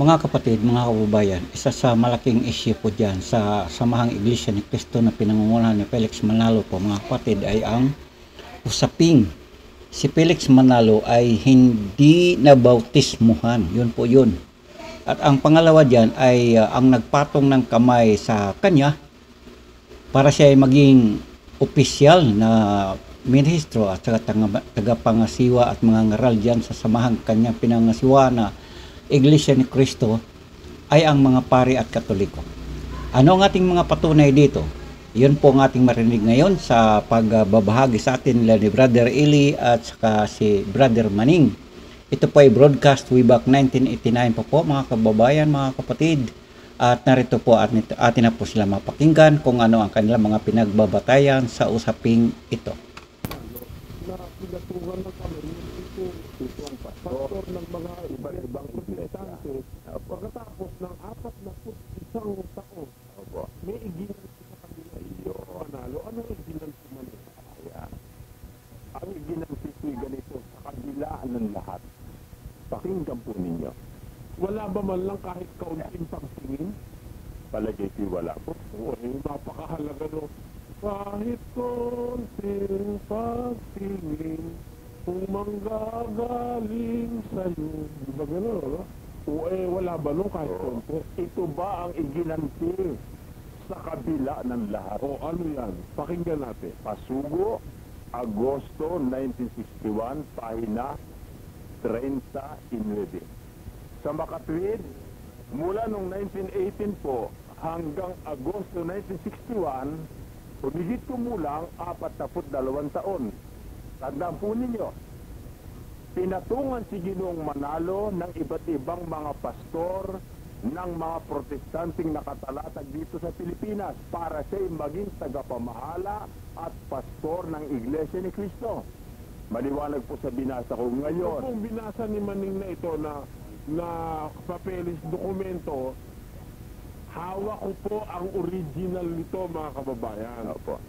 Mga kapatid, mga kababayan, isa sa malaking issue po dyan sa Samahang Iglesia ni Cristo na pinangungunahan ni Felix Manalo po mga kapatid ay ang usaping si Felix Manalo ay hindi nabautismuhan. Yun po yun. At ang pangalawa dyan ay ang nagpatong ng kamay sa kanya para siya ay maging opisyal na ministro at tagapangasiwa at mga ngaral dyan sa samahang kanyang pinangasiwa na Iglesia ni Cristo ay ang mga pari at katoliko. Ano ang ating mga patunay dito? Yun po ang ating marinig ngayon sa pagbabahagi sa atin nila ni Brother Eli at saka si Brother Maning. Ito po ay broadcast way back 1989 po mga kababayan, mga kapatid. At narito po atin na po sila mapakinggan kung ano ang kanilang mga pinagbabatayan sa usaping ito. Na pinatuhan ng kami ito ang pastor ng mga iba't-ibang protestante pagkatapos ng 41 taon may iginanti sa kanila Manalo. Ano iginanti Manalo? Ang iginanti ko'y ganito sa kabila ng lahat. Pakinggan po ninyo. Wala ba man lang kahit kaunting pagtingin? Palagay ko'y wala po. Napakahalaga no. Kahit konting pagtingin kung manggagaling sa'yo. Di ba gano'n, no? Wala ba nung kahit konti? Ito ba ang iginanti sa kabila ng lahat? Ano yan? Pakinggan natin. Pasugo, Agosto 1961, pahina 39. Sa makatwid, mula noong 1918 po hanggang Agosto 1961, humigit kumulang 42 taon. Tandaan po ninyo, pinatungan si Ginoong Manalo ng iba't ibang mga pastor ng mga protestanteng nakatalatag dito sa Pilipinas para siya'y maging tagapamahala at pastor ng Iglesia ni Cristo. Maliwanag po sa binasa ko ngayon. Kung binasa ni Maning na ito na papeles, dokumento, hawak ko po ang original nito mga kababayan. Opo.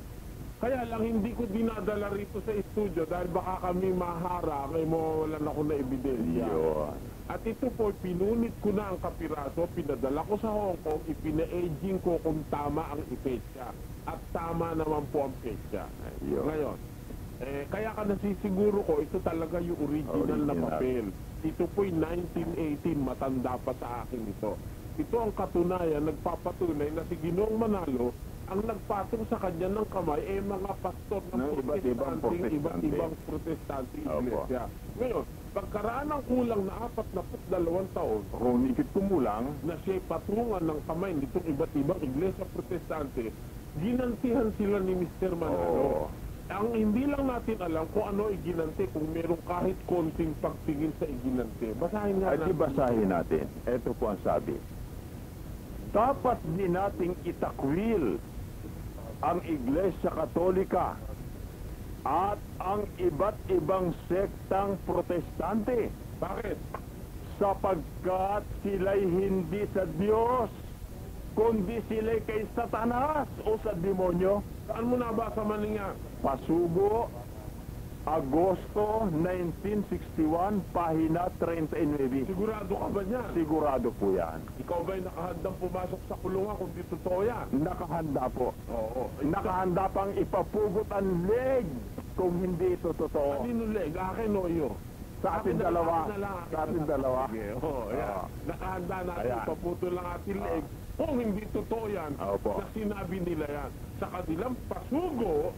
Kaya lang hindi ko dinadala rito sa studio dahil baka kami maharang ay mawawalan ako na ebidensya. At ito po, pinunit ko na ang kapiraso, pinadala ko sa Hong Kong, ipina-aging ko kung tama ang ipetsa. At tama naman po ang petsa. Ngayon, kaya ka nasisiguro ko, ito talaga yung original na papel. Ito po'y 1918, matanda pa sa akin ito. Ito ang katunayan, nagpapatunay na si Ginoong Manalo, ang nagpatong sa kanya ng kamay mga pastor ng iba't ibang protestante iglesia. Ngayon, pagkaraan ng kulang na 42 taon, rumikit kumulang na siya'y patungan ng kamay nitong iba't ibang iglesia protestante, ginantihan sila ni Mr. Manalo. Ang hindi lang natin alam kung ano iginante, kung merong kahit konting pagtingin sa iginante. Basahin nga natin. Basahin natin. Ito po ang sabi. Dapat din nating itakwil ang Iglesia Katolika at ang iba't ibang sektang protestante. Bakit? Sapagkat sila'y hindi sa Diyos, kundi sila'y kay Satanas o sa demonyo. Saan mo nabasa man niya? Pasugo, Agosto 1961, pahina 39. Sigurado ka ba niyan? Sigurado po yan. Ikaw ba'y nakahandang pumasok sa kulungan kung di totoo yan? Nakahanda po. Oo. Nakahanda pang ipapugot ang leg kung hindi ito totoo. Kanino leg? Akin o iyo? Sa ating dalawa. Sa ating dalawa. Nakahanda natin ipaputol lang ating leg kung hindi totoo yan na sinabi nila yan. Sa kanilang pasugo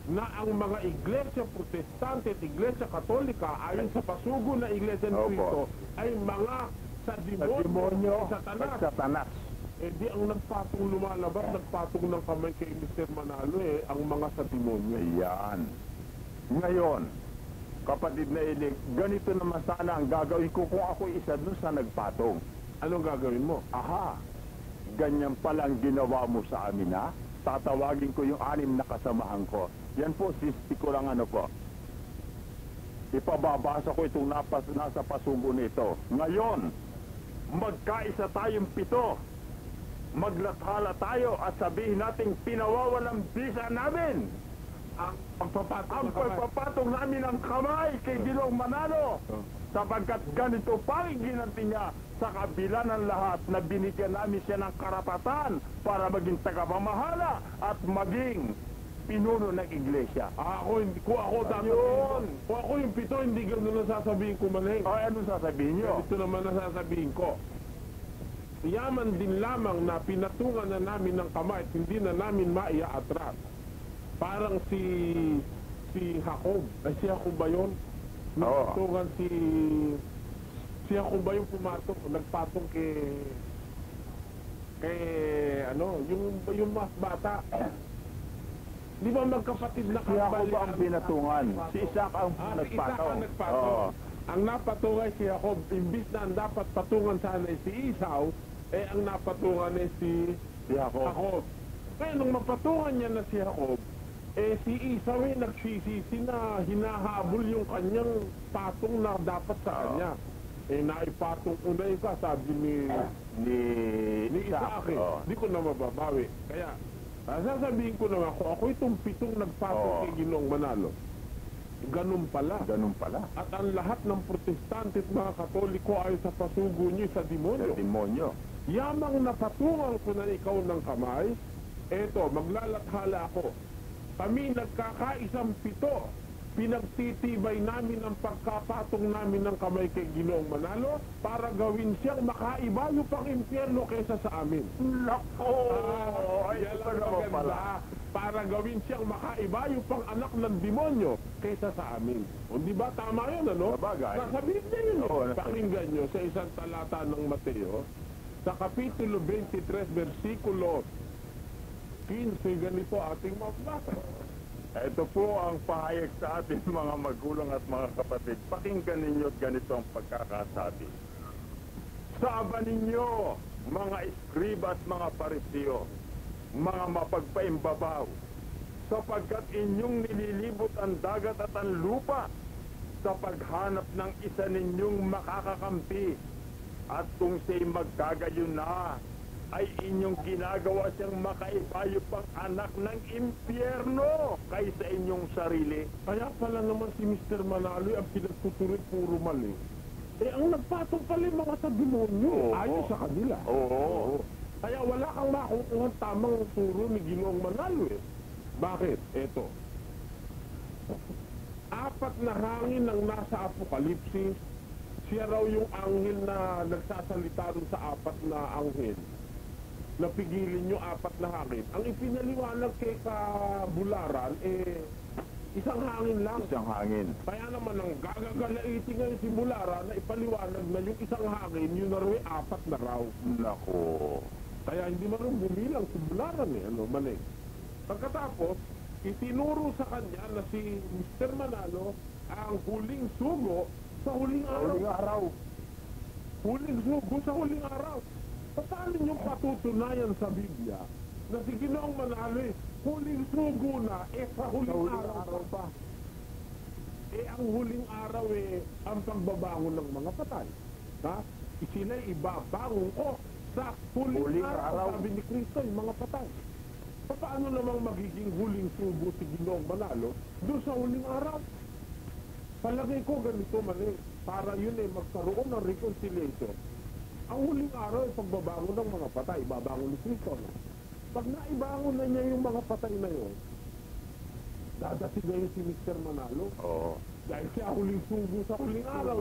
na ang mga iglesia protestante at iglesia katolika ayon sa pasugo na iglesia ni Cristo ay mga sa demonyo at Satanas. Di ang nagpatong lumalabas, nagpatong ng kamay kay Mr. Manalo ang mga sa demonyo. Ayan. Ngayon, kapatid na ilig, ganito naman sana ang gagawin ko kung ako isa dun sa nagpatong. Anong gagawin mo? Aha, ganyan palang ginawa mo sa amin ha? Tatawagin ko yung 6 na kasamahan ko. Yan po, sisti ko lang po. Ipababasa ko itong nasa pasugo nito. Ngayon, magkaisa tayong 7. Maglathala tayo at sabihin nating pinawawalang bisa namin. Ang pagpapatong namin ng kamay kay Ginoong Manalo. sapagkat ganito pa ang ginanti niya sa kabila ng lahat na binigyan namin siya ng karapatan para maging tagapamahala at maging pinuno ng iglesia. Kung ako dapat Ayun. kung ako yung pito, hindi ganun ang sasabihin ko maling. O ano sasabihin nyo? Ito naman ang sasabihin ko. Yaman din lamang na pinatungan na namin ng kamay at hindi na namin maiaatras. Parang si Jacob. Ay, si Jacob ba yun? Napatungan si Jacob ba yung pumatong, nagpatong kay ano, yung mas bata. Di ba magkapatid na Si Jacob ang pinatungan. Si Isaac ang Si Isaac nagpataw. ang nagpatong. Oo. Ang napatungay si Jacob, imbis na ang dapat patungan sana ay si Esau, ang napatungan ay si Si Jacob. Jacob. Kaya nung mapatungan niya na si Jacob, si Esau ay nagsisisi na hinahabol yung kanyang patong na dapat sa kanya. Naipatong ko na isa, sabi ni Isaac. Oo. Di ko na mababawi. Kaya, sasabihin ko naman, kung ako itong pitong nagpatong Oo. kay Ginoong Manalo, ganun pala. Ganun pala. At ang lahat ng protestante at mga katoliko ay sa pasugo niyo sa Sa demonyo. demonyo. Yamang napatungan ko na ikaw ng kamay, eto, maglalathala ako. Kami nagkakaisang pito. Pinagtitibay namin ang pagkapatong namin ng kamay kay Ginoong Manalo para gawin siyang makaibayo pang impyerno kaysa sa amin. Nako! Ay, Yan ito ang naman maganda. pala. Para gawin siyang makaibayo pang anak ng demonyo kaysa sa amin. O di ba tama yun, ano? Sabagay. Nasabihin niya yun. Oo, nasabihin. Pakinggan nyo sa isang talata ng Mateo, sa Kapitulo 23, versikulo 15, ganito ating mabasa. Ito po ang pahayag sa atin mga magulang at mga kapatid. Pakinggan ninyo at ganito ang pagkakasabi. Saba ninyo, mga iskriba at mga parisiyo, mga mapagpaimbabaw, sapagkat inyong nililibot ang dagat at ang lupa sa paghanap ng isa ninyong makakakampi. At kung siya'y magkagayon na, ay inyong ginagawa siyang makaibayo pang anak ng impyerno kaysa inyong sarili. Kaya pala naman si Mr. Manalo ang pinagtutuloy puro mali. Ang nagpatong pala yung mga sa demonyo. Oo. Ayon sa kanila. Oo. Kaya wala kang makukuha tamang turo ni Ginoong Manalo eh. Bakit? Eto. 4 na hangin ang nasa Apokalipsis. Siya raw yung anghel na nagsasalita rin sa 4 na anghel. Napigilin yung 4 na hangin. Ang ipinaliwanag kay Kabularan, isang hangin lang. Isang hangin. Kaya naman ang gagagalaiti ngayon si Bularan na ipaliwanag na yung isang hangin, yun na rin 4 na raw. Nako. Kaya hindi man rin bumilang si Bularan mali. Pagkatapos, itinuro sa kanya na si Mr. Manalo ang huling sugo sa huling araw. Huling araw. Huling sugo sa huling araw. Paano niyong patutunayan sa Biblia na si Ginoong Manalo huling sugo na sa huling araw pa? Ang huling araw ang pagbabangon ng mga patay. Ha? Sila'y ibabangon ko sa huling araw. Sabi ni Kristo, yung mga patay. Paano namang magiging huling sugo si Ginoong Manalo doon sa huling araw? Palagay ko ganito mali. Para yun magkaroon ng reconciliation. Ang huling araw ay pagbabangon ng mga patay. Babangon ni Kristo. Pag naibangon na niya yung mga patay na yun, dadating na yun si Mr. Manalo. Oo. Dahil siya huling sugo sa huling araw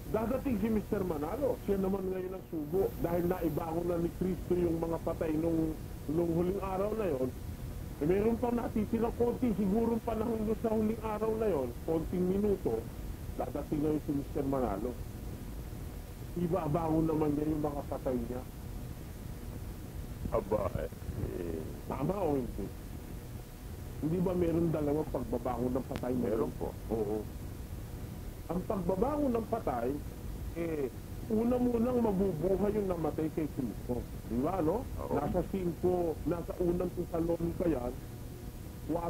dadating si Mr. Manalo. Siya naman ngayon ang sugo. Dahil naibangon na ni Kristo yung mga patay nung huling araw na yon. Meron pang natitirang konti, siguro panahon doon sa huling araw na yon, konting minuto, dadating ngayon si Mr. Manalo. Ibabangon naman niya yung mga patay niya. Aba, Tama o hindi? Hindi ba meron dalawang pagbabangon ng patay? meron po. Oo. Ang pagbabangon ng patay, una munang mabubuhay yung namatay kay Kristo. Di ba, no? Oo. Nasa unang Tesalonica yan, 4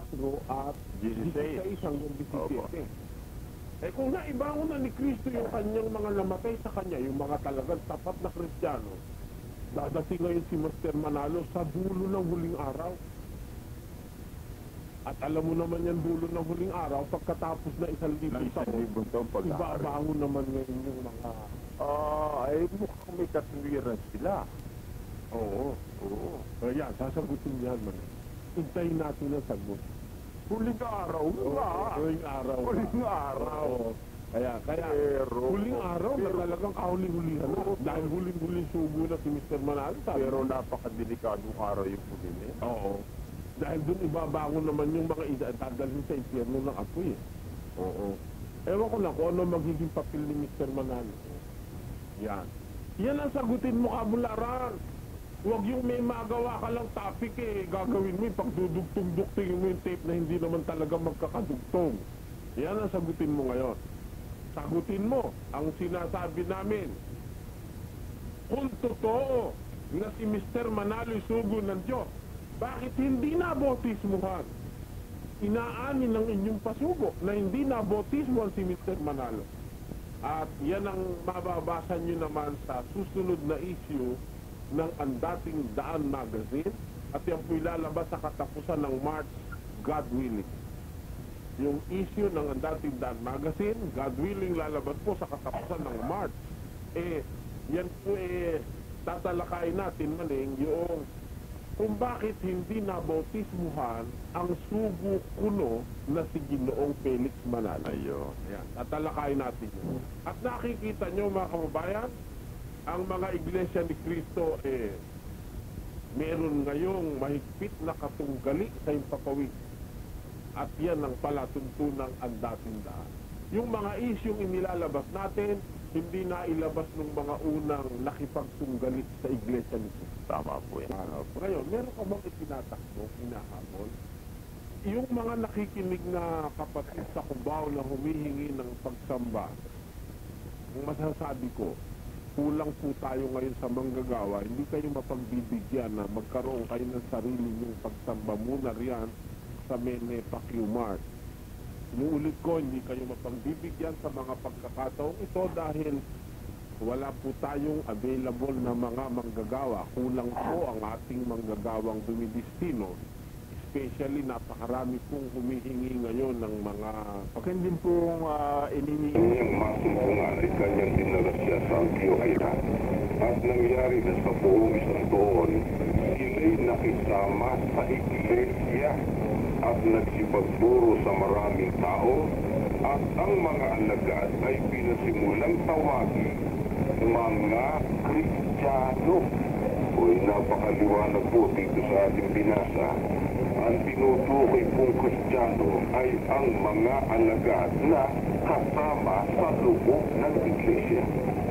at 16 hanggang 17. Kung naibangon na ni Kristo yung kanyang mga namatay sa kanya, yung mga talagang tapat na Kristiyano, dadating ngayon si Master Manalo sa dulo ng huling araw. At alam mo naman yan dulo ng huling araw, pagkatapos na 1,000 taon, ibabangon naman ngayon yung mga... Ay mukhang may katwiran sila. Oo. Kaya, sasagutin yan man. Hintayin natin ang sagot. Huling araw nga. Huling araw. Huling araw. Kaya, Pero, huling araw na talagang kahuli-hulihan na. Dahil huling-huling sugo na si Mr. Manalo. Pero napakadelikadong araw yung huli niya. Oo. Dahil dun ibabangon naman yung mga dadalhin sa impyerno ng apoy. Oo. Ewan ko lang kung ano magiging papel ni Mr. Manalo. Yan. Yan ang sagutin mo, Kabularan. Huwag yung may magawa ka lang topic gagawin mo yung pagdudugtong-dugtingin mo yung tape na hindi naman talaga magkakadugtong. Yan ang sagutin mo ngayon. Sagutin mo ang sinasabi namin. Kung totoo na si Mr. Manalo sugo ng Diyos, bakit hindi nabotismuhan? Inaanin ng inyong pasugo na hindi nabotismuhan si Mr. Manalo. At yan ang mababasa nyo naman sa susunod na issue ng Ang Dating Daan Magazine, at yan po ilalabas sa katapusan ng March, God willing. Yung issue ng Ang Dating Daan Magazine, God willing, lalabas po sa katapusan ng March. Yan po tatalakayin natin maning yung kung bakit hindi nabautismuhan ang sugo kuno na si Ginoong Felix Manalo. Ayun. Ayan, tatalakayin natin yun. At nakikita nyo mga kababayan, ang mga iglesia ni Cristo meron ngayong mahigpit na katunggali sa impapawid. At yan ang palatuntunang Ang Dating Daan. Yung mga isyong inilalabas natin, hindi na ilabas ng mga unang nakipagtunggalit sa iglesia ni Cristo. Tama po yan. Ngayon, meron ka bang itinatakbo, hinahabol? Yung mga nakikinig na kapatid sa Cubao na humihingi ng pagsamba, ang masasabi ko, kulang po tayo ngayon sa manggagawa, hindi kayo mapagbibigyan na magkaroon kayo ng sarili niyong pagsamba muna riyan sa Mene Pacquiao Mart. Inuulit ko, hindi kayo mapagbibigyan sa mga pagkakataong ito dahil wala po tayong available na mga manggagawa. Kulang po ang ating manggagawang dumidistino. Especially, napakarami pong humihingi ngayon ng mga... Akin din pong inihingi. Ang masong ay kanyang dinala siya sa Antioquia. At nangyari na sa buong isang taon, sila'y nakisama sa iglesia at nagsipagturo sa maraming tao, at ang mga alagad ay pinasimulang tawagin mga Kristiyano. Uy, napakaliwanag po dito sa ating binasa. Ang tinutukoy pong Kristiyano ay ang mga alagad na kasama sa loob ng iglesia.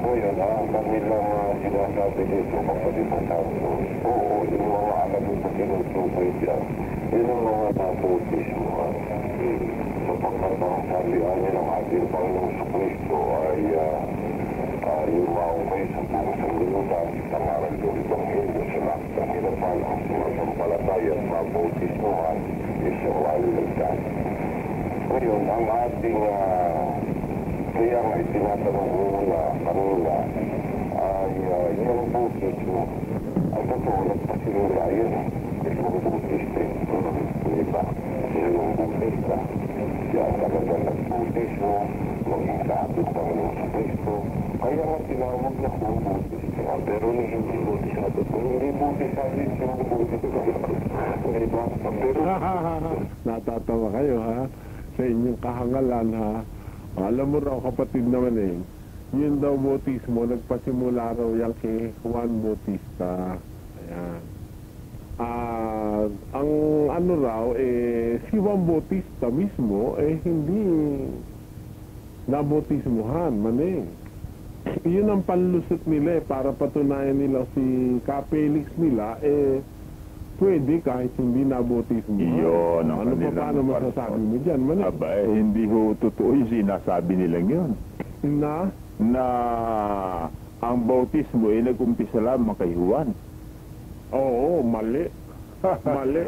O yun, ang kanilang sinasabi dito, kapatid ng Santo. Oo, yung mga alagad na tinutukoy dyan, yun ang mga nabautismo. Sapagkat ang sabihan niya ng ating Panginoon sa Kristo ay yung maungay sa buong sanglibutan, sa ngaral doon itong hindi sila sa kinapal ang sumasampalataya at mabautismuhan isang maliligtas. Ngayon, ang ating kaya nga itinatanong muna kanina ay yung bautismo. Ang totoo, nagpasimula yun. Isang bautista yung iba. Yung bautista. Kaya talaga nagbautismo, maging kaabot ng sa Kristo. Kaya nga tinawag na kung bautista. Pero hindi bautista. Hindi bautista, hindi bautista. Diba? Pero... Natatawa kayo, ha? Sa inyong kahangalan, ha? Alam mo raw, kapatid naman yun daw bautismo, nagpasimula raw yan kay Juan Bautista. Ayan. Ang ano raw, si Juan Bautista mismo, hindi nabautismuhan, maning. Yun ang panlusot nila, para patunayan nila si Felix nila, pwede kahit hindi nabautismuhan. Iyon ang ano pa kanilang paano masasabi mo dyan, maning? Aba, hindi ho totoo yung sinasabi nilang yun. Na ang bautismo ay nag-umpisa lamang kay Juan. Oo, mali. Mali.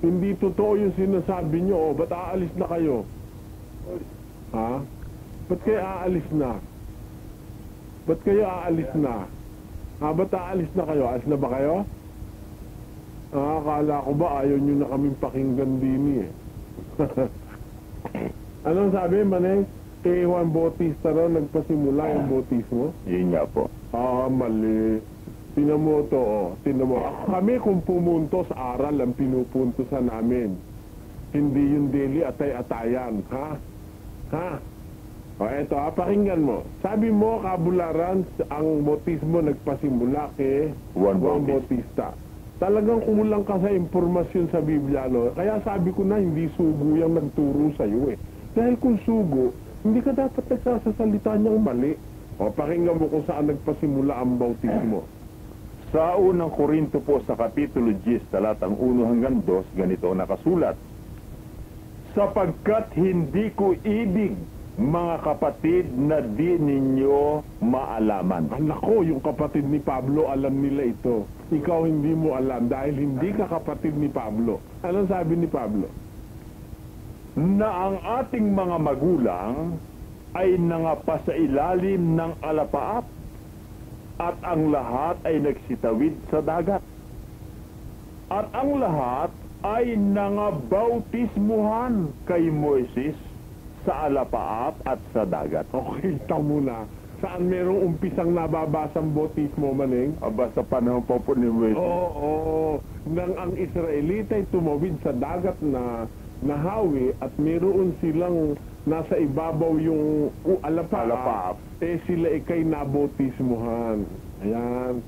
Hindi totoo yung sinasabi nyo. Ba't aalis na kayo? Ha? Ba't kayo aalis na? Ba't kayo aalis na? Ha? Ba't aalis na kayo? Alis na ba kayo? Akala ko ba ayaw nyo na kaming pakinggan din eh. Anong sabi, Maneng? Kay Juan Bautista raw nagpasimula yung bautismo? Yun nga po. Mali. Tinan mo to, oh. Tinan mo. Kami kung pumunto sa aral ang pinupuntosan namin. Hindi yung daily atay-atayan, ha? Ha? O eto, pakinggan mo. Sabi mo, Kabularan, ang bautismo nagpasimula kay Juan Bautista. Talagang kumulang ka sa impormasyon sa Biblia, no? Kaya sabi ko na, hindi sugo yung nagturo sa'yo, eh. Dahil kung sugo, hindi ka dapat nagsasalita niyang mali. O, pakinggan mo kung saan nagpasimula ang bautismo. Sa unang Korinto po sa Kapitulo 10, talatang 1 hanggang 2, ganito nakasulat. Sapagkat hindi ko ibig, mga kapatid, na di ninyo maalaman. Anak ko, yung kapatid ni Pablo, alam nila ito. Ikaw hindi mo alam dahil hindi ka kapatid ni Pablo. Anong sabi ni Pablo? Na ang ating mga magulang ay nangapa sa ilalim ng alapaap at ang lahat ay nagsitawid sa dagat. At ang lahat ay nangabautismuhan kay Moises sa alapaap at sa dagat. Okay, tamo na. Saan merong umpisang nababasang bautismo, Maneng? Aba sa panahon po po ni Moises. Oo. Nang ang Israelita ay tumawid sa dagat na nahawi at meron silang nasa ibabaw yung alapaap, eh sila ikay nabautismuhan. Ayan.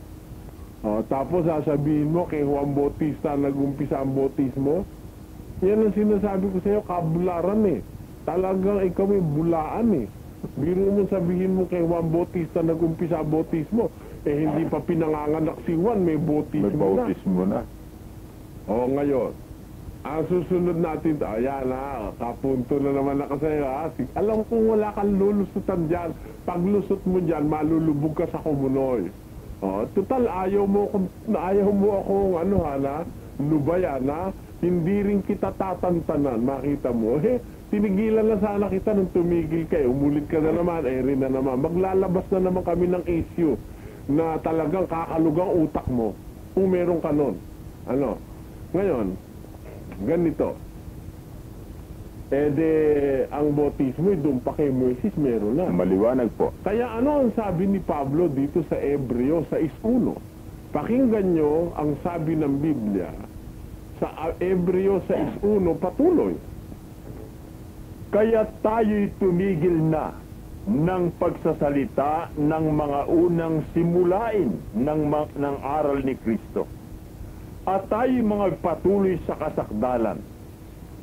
Tapos sasabihin mo kay Juan Bautista nag-umpisa ang bautismo. Yan ang sinasabi ko sa iyo, Kabularan eh. Talagang ikaw may bulaan eh. Biro mo sabihin mo kay Juan Bautista nag-umpisa ang bautismo. Eh hindi pa pinanganganak si Juan, may bautismo, May bautismo na. Ngayon, ang susunod natin, ayan ha, kapunto na naman ako sa'yo ha. Alam kong wala kang lulusutan dyan. Pag lusot mo dyan, malulubog ka sa kumunoy. Total, ayaw mo akong lubayan ha. Hindi rin kita tatantanan, makita mo. Tinigilan na sana kita nung tumigil kayo. Umulit ka na naman, rin na naman. Maglalabas na naman kami ng issue na talagang kakalugang utak mo. Kung meron ka nun. Ngayon, ganito. Ang bautismo, doon pa kay Moises, meron na. Maliwanag po. Kaya ano ang sabi ni Pablo dito sa Hebreo 6.1? Pakinggan nyo ang sabi ng Biblia sa Hebreo 6.1, patuloy. Kaya tayo'y tumigil na ng pagsasalita ng mga unang simulain ng aral ni Kristo. At tayo'y mga patuloy sa kasakdalan.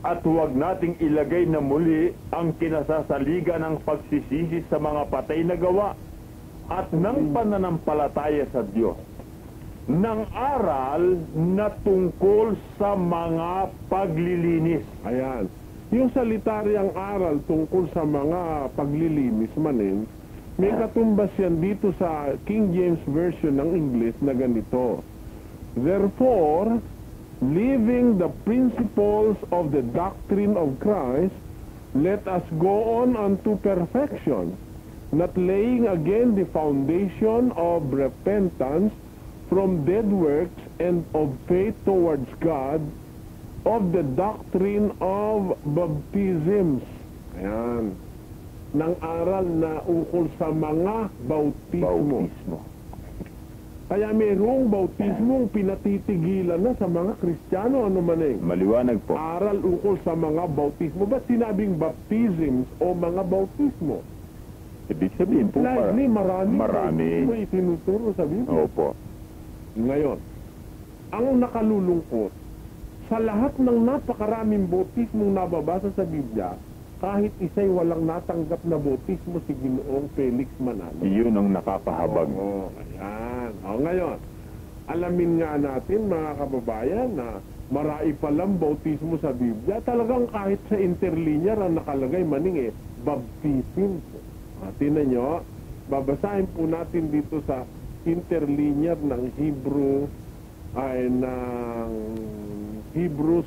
At huwag nating ilagay na muli ang kinasasaligan ng pagsisisi sa mga patay na gawa at ng pananampalataya sa Diyos. Ng aral na tungkol sa mga paglilinis. Ayan. Yung salitariyang aral tungkol sa mga paglilinis, Maneng, may katumbas yan dito sa King James Version ng English na ganito. Therefore, leaving the principles of the doctrine of Christ, let us go on unto perfection, not laying again the foundation of repentance from dead works and of faith towards God, of the doctrine of baptisms. Ayan. Ng aral na ukol sa mga bautismo. Kaya mayroong bautismong pinatitigilan na sa mga Kristiyano, ano Maneng? Maliwanag po. Aral ukol sa mga bautismo. Ba't sinabing baptisms o mga bautismo? Ibig sabihin po Likely, marami bautismo itinuturo sa Biblia. Opo. Ngayon, ang nakalulungkot, sa lahat ng napakaraming bautismong nababasa sa Biblia, kahit isa'y walang natanggap na bautismo si Ginoong Felix Manalo. Iyon ang nakapahabag. Ayan. Ngayon, alamin nga natin mga kababayan na marami palang bautismo sa Biblia. Talagang kahit sa interlinear ang nakalagay, Maneng baptism. Tingnan nyo, babasahin po natin dito sa interlinear ng Hebrew ay ng Hebrews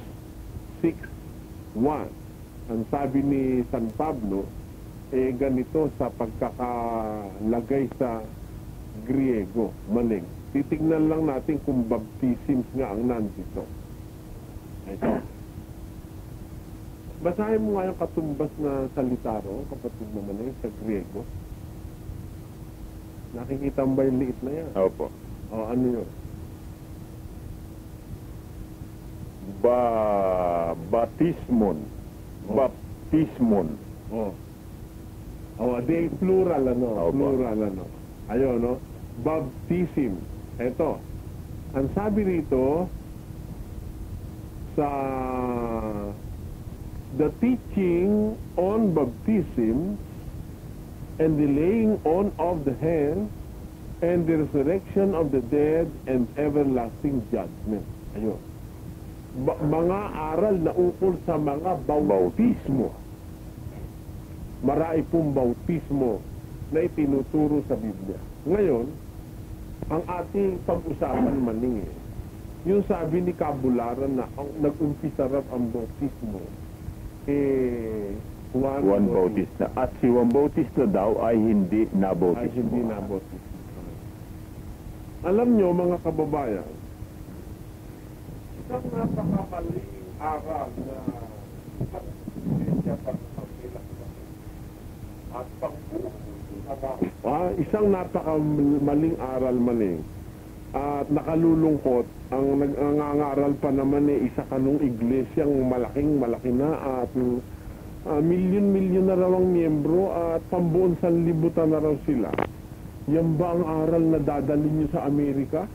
6:1. Ang sabi ni San Pablo, ganito sa pagkakalagay sa Griego, Maneng. Titignan lang natin kung baptisms nga ang nandito. Ito. Basahin mo nga yung katumbas na salita ro, kapatid naman na sa Griego. Nakikita mo ba yung liit na yan? Opo. O, ano yun? Batismon. Oh. Baptismon. O. O, di plural, ano? Opo. Plural, ano? Ayun, no? Baptism. Ito. Ang sabi rito, sa the teaching on baptism and the laying on of the hands and the resurrection of the dead and everlasting judgment. Ayun. Mga aral na ukol sa mga bautismo. Marami pong bautismo na itinuturo sa Biblia. Ngayon, ang ating pag-usapan maning yung sabi ni Kabularan na ang nag-umpisa raw ang bautismo, Juan Bautista. At si Juan Bautista daw ay hindi nabautismo. Ay, hindi nabautismo. Alam nyo, mga kababayan, isang napakamaling aral na at isang napakamaling aral maling at nakalulungkot ang nangangaral pa naman isa kanong iglesyang malaki na at milyon na raw ang miyembro at pambuon sanlibutan na raw sila. Yan ba ang aral na dadalhin nyo sa Amerika?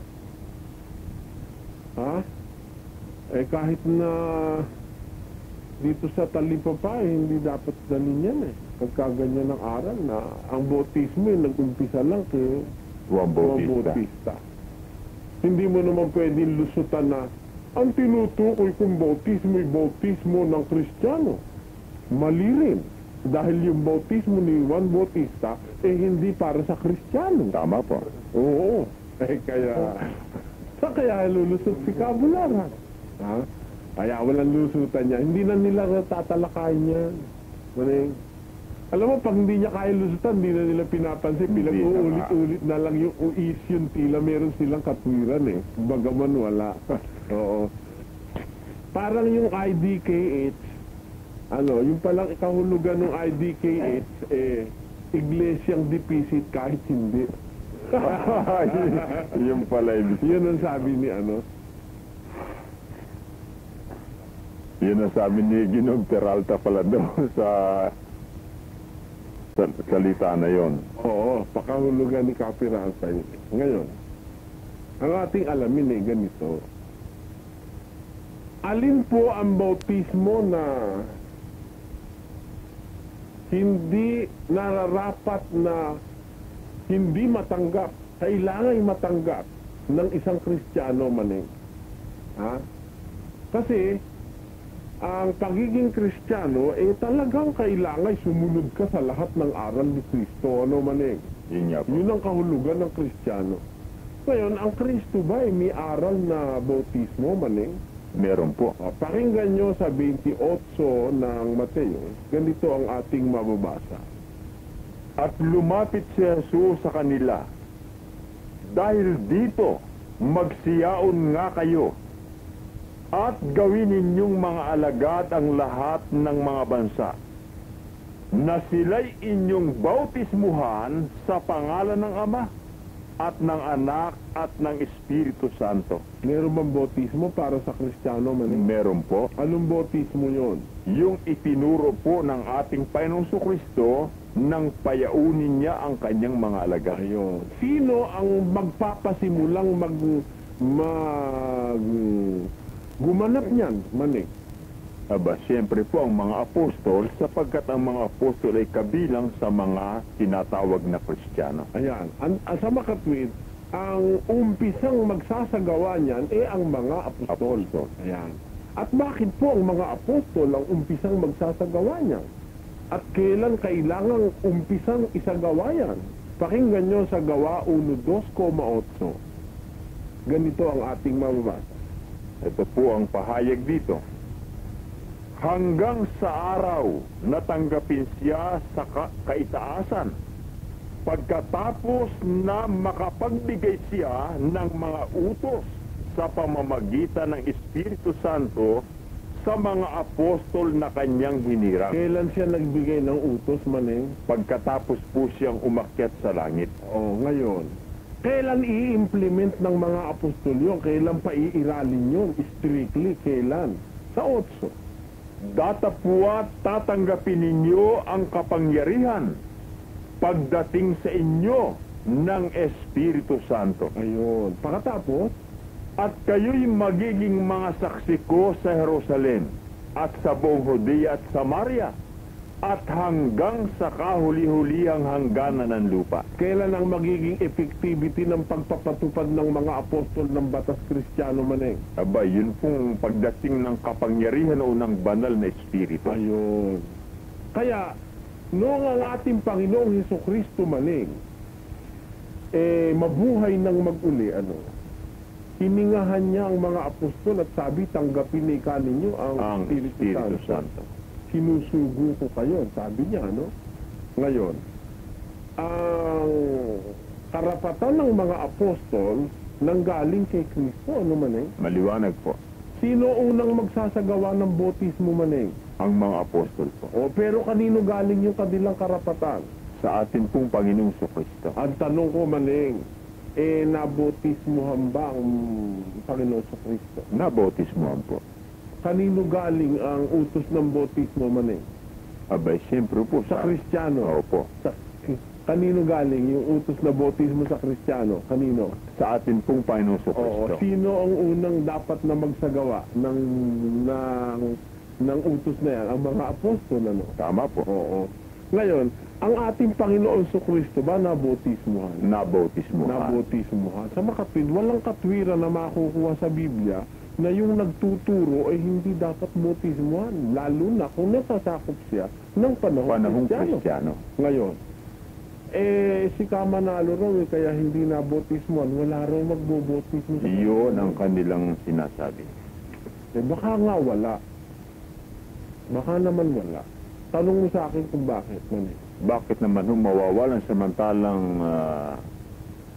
Ha? Kahit na dito sa Talipapa hindi dapat dalhin yan pagkaganyan ng aral na ang bautismo nag-umpisa lang kay Juan Bautista. Bautista. Hindi mo naman pwedeng lusutan na ang tinutukoy kong bautismo ng Kristiyano. Mali rin. Dahil yung bautismo ni Juan Bautista hindi para sa Kristiyano. Tama po. Oo. Kaya lulusot si Kabularan. Ha? Kaya walang lusutan niya. Hindi na nila tatalakayin yan. Maning. Alam mo, pag hindi niya kaya lusutan, hindi na nila pinapansin. Pinag-uulit-ulit na lang yung issue tila. Meron silang katwiran Bagaman wala. Oo. Parang yung IDKH, yung palang ikahulugan ng IDKH, iglesyang deficit kahit hindi. Yung pala Yun ang sabi ni Yun ang sabi ni Ginog Peralta pala daw sa salita na yon. Oo, pakahulugan ni Kapirasa yun. Ngayon, ang ating alamin ganito. Alin po ang bautismo na hindi nararapat na hindi matanggap, kailangan matanggap ng isang Kristiyano maning. Ha? Kasi ang pagiging Kristiyano talagang kailangan sumunod ka sa lahat ng aral ni Kristo maning. Yun ang kahulugan ng Kristiyano. Ngayon, ang Kristo ba may aral na bautismo maning? Meron po. Pakinggan nyo sa 28 ng Mateo. Ganito ang ating mababasa. At lumapit si Jesus sa kanila. Dahil dito, magsiyaon nga kayo at gawin ninyong mga alagad ang lahat ng mga bansa na sila'y inyong bautismuhan sa pangalan ng Ama at ng Anak at ng Espiritu Santo. Meron bang bautismo para sa Kristiyano maning? Meron po. Anong bautismo yon? Yung itinuro po ng ating Panginoong Kristo nang payaunin niya ang kanyang mga alagad. Ayun. Sino ang magpapasimulang gumanap niyan maning? Aba, siyempre po ang mga apostol sapagkat ang mga apostol ay kabilang sa mga tinatawag na Kristiyano. Ayan. Sa makatwid, ang umpisang magsasagawa niyan ang mga apostol. Ayan. At bakit po ang mga apostol ang umpisang magsasagawa niyan? At kailan kailangang umpisang isagawa yan? Pakinggan nyo sa Gawa 1:2,8. Ganito ang ating mababasa. Ito po ang pahayag dito. Hanggang sa araw na tanggapin siya sa kaitaasan pagkatapos na makapagbigay siya ng mga utos sa pamamagitan ng Espiritu Santo sa mga apostol na kanyang hinirang. Kailan siya nagbigay ng utos, Maneng? Pagkatapos po siyang umakyat sa langit. Ngayon, kailan i-implement ng mga apostol yun? Kailan pa iiralin yun? Strictly, kailan? Sa 8. Datapwat tatanggapin ninyo ang kapangyarihan pagdating sa inyo ng Espiritu Santo. Ayun. Pagkatapos, At kayo'y magiging mga saksi ko sa Jerusalem at sa buong Judea at Samaria at hanggang sa kahuli-hulihang hangganan ng lupa. kailan ang magiging effectivity ng pagpapatupad ng mga apostol ng batas Kristiyano, Maneng? Aba, yun pong pagdating ng kapangyarihan o ng banal na Espiritu. Ayun. Kaya, noong ang ating Panginoong Hesukristo, Maneng, mabuhay ng mag-uli, hiningahan niya ang mga apostol at sabi, tanggapin ni ninyo ang Espiritu Santo. Sinusugo ko kayo, sabi niya, Ngayon, ang karapatan ng mga apostol nanggaling kay Kristo, Maneng? Maliwanag po. Sino unang magsasagawa ng bautismo, Maneng? Ang mga apostol po. Pero kanino galing yung kanilang karapatan? Sa atin pong Panginoong Kristo. Ang tanong ko, Maneng, nabautismuhan ba ang Panginoon sa Kristo? Nabautismohan po. Kanino galing ang utos ng bautismo, Maneng? Abay, siyempre po Sa Kristiyano. Opo. Kanino galing yung utos na bautismo sa Kristiyano? Kanino? Sa atin pong Panginoong Kristo. Sino ang unang dapat na magsagawa ng utos na yan? Ang mga apostol, Tama po. Oo. Ngayon, ang ating Panginoon sa Kristo ba nabautismuhan? Nabautismuhan. Sa makatwid, walang katwiran na makukuha sa Biblia na yung nagtuturo ay hindi dapat bautismuhan. Lalo na kung nasasakop siya ng panahong Kristiyano. Ngayon, si Kamanalo raw kaya hindi nabautismuhan, wala raw magbobautismo sa Iyon ang kanilang sinasabi. Baka nga wala. Baka naman wala. Tanong mo sa akin kung bakit, Maneng. Bakit naman mawawalan samantalang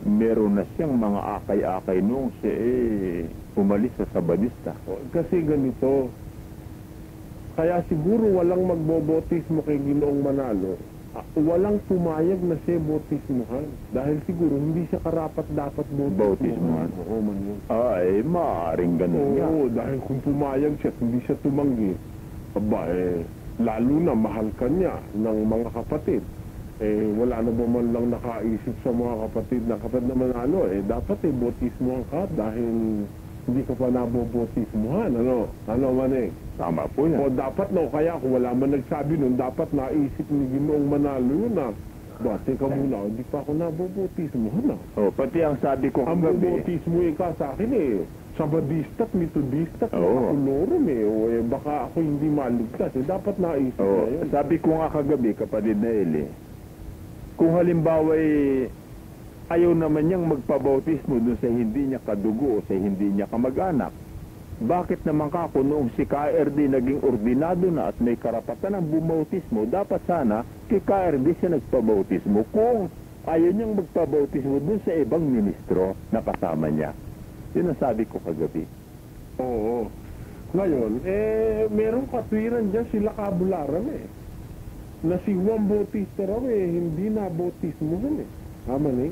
meron na siyang mga akay-akay noong siya umalis sa Sabadista? Kasi ganito, kaya siguro walang magbobotismo kay Ginoong Manalo. Walang pumayag na siya bautismuhan. Dahil siguro hindi siya karapat-dapat bautismuhan. Oo, Manong. Ay, maaaring ganun nga. Oo, dahil kung pumayag siya, hindi siya tumanggi. Lalo na mahal ka niya ng mga kapatid. Wala na ba man lang nakaisip sa mga kapatid na Manalo, dapat bautismuhan ka dahil hindi ka pa nabobotismuhan. Ano, Maneng? Tama po yan. O dapat kaya kung wala man nagsabi nun, dapat naisip ni Ginoong Manalo yun teka muna, hindi pa ako nabobotismuhan Pati ang sabi ko ang kagabi. bobotismo ka sa akin Sabadista at Metodista at Oo. Kolorum baka ako hindi maligtas. Dapat naisip na yun. Sabi ko nga kagabi, kapatid na Eli, kung halimbawa ayaw naman niyang magpabautismo dun sa hindi niya kadugo o sa hindi niya kamag-anak, bakit naman kako noong si KRD naging ordinado na at may karapatan ng bumautismo, dapat sana kay KRD siya nagpabautismo kung ayaw niyang magpabautismo dun sa ibang ministro na kasama niya. Sinasabi ko kagabi. Oo. Ngayon, merong katwiran dyan sila Kabularan na si Juan Bautista raw hindi na bautismuhan Tama na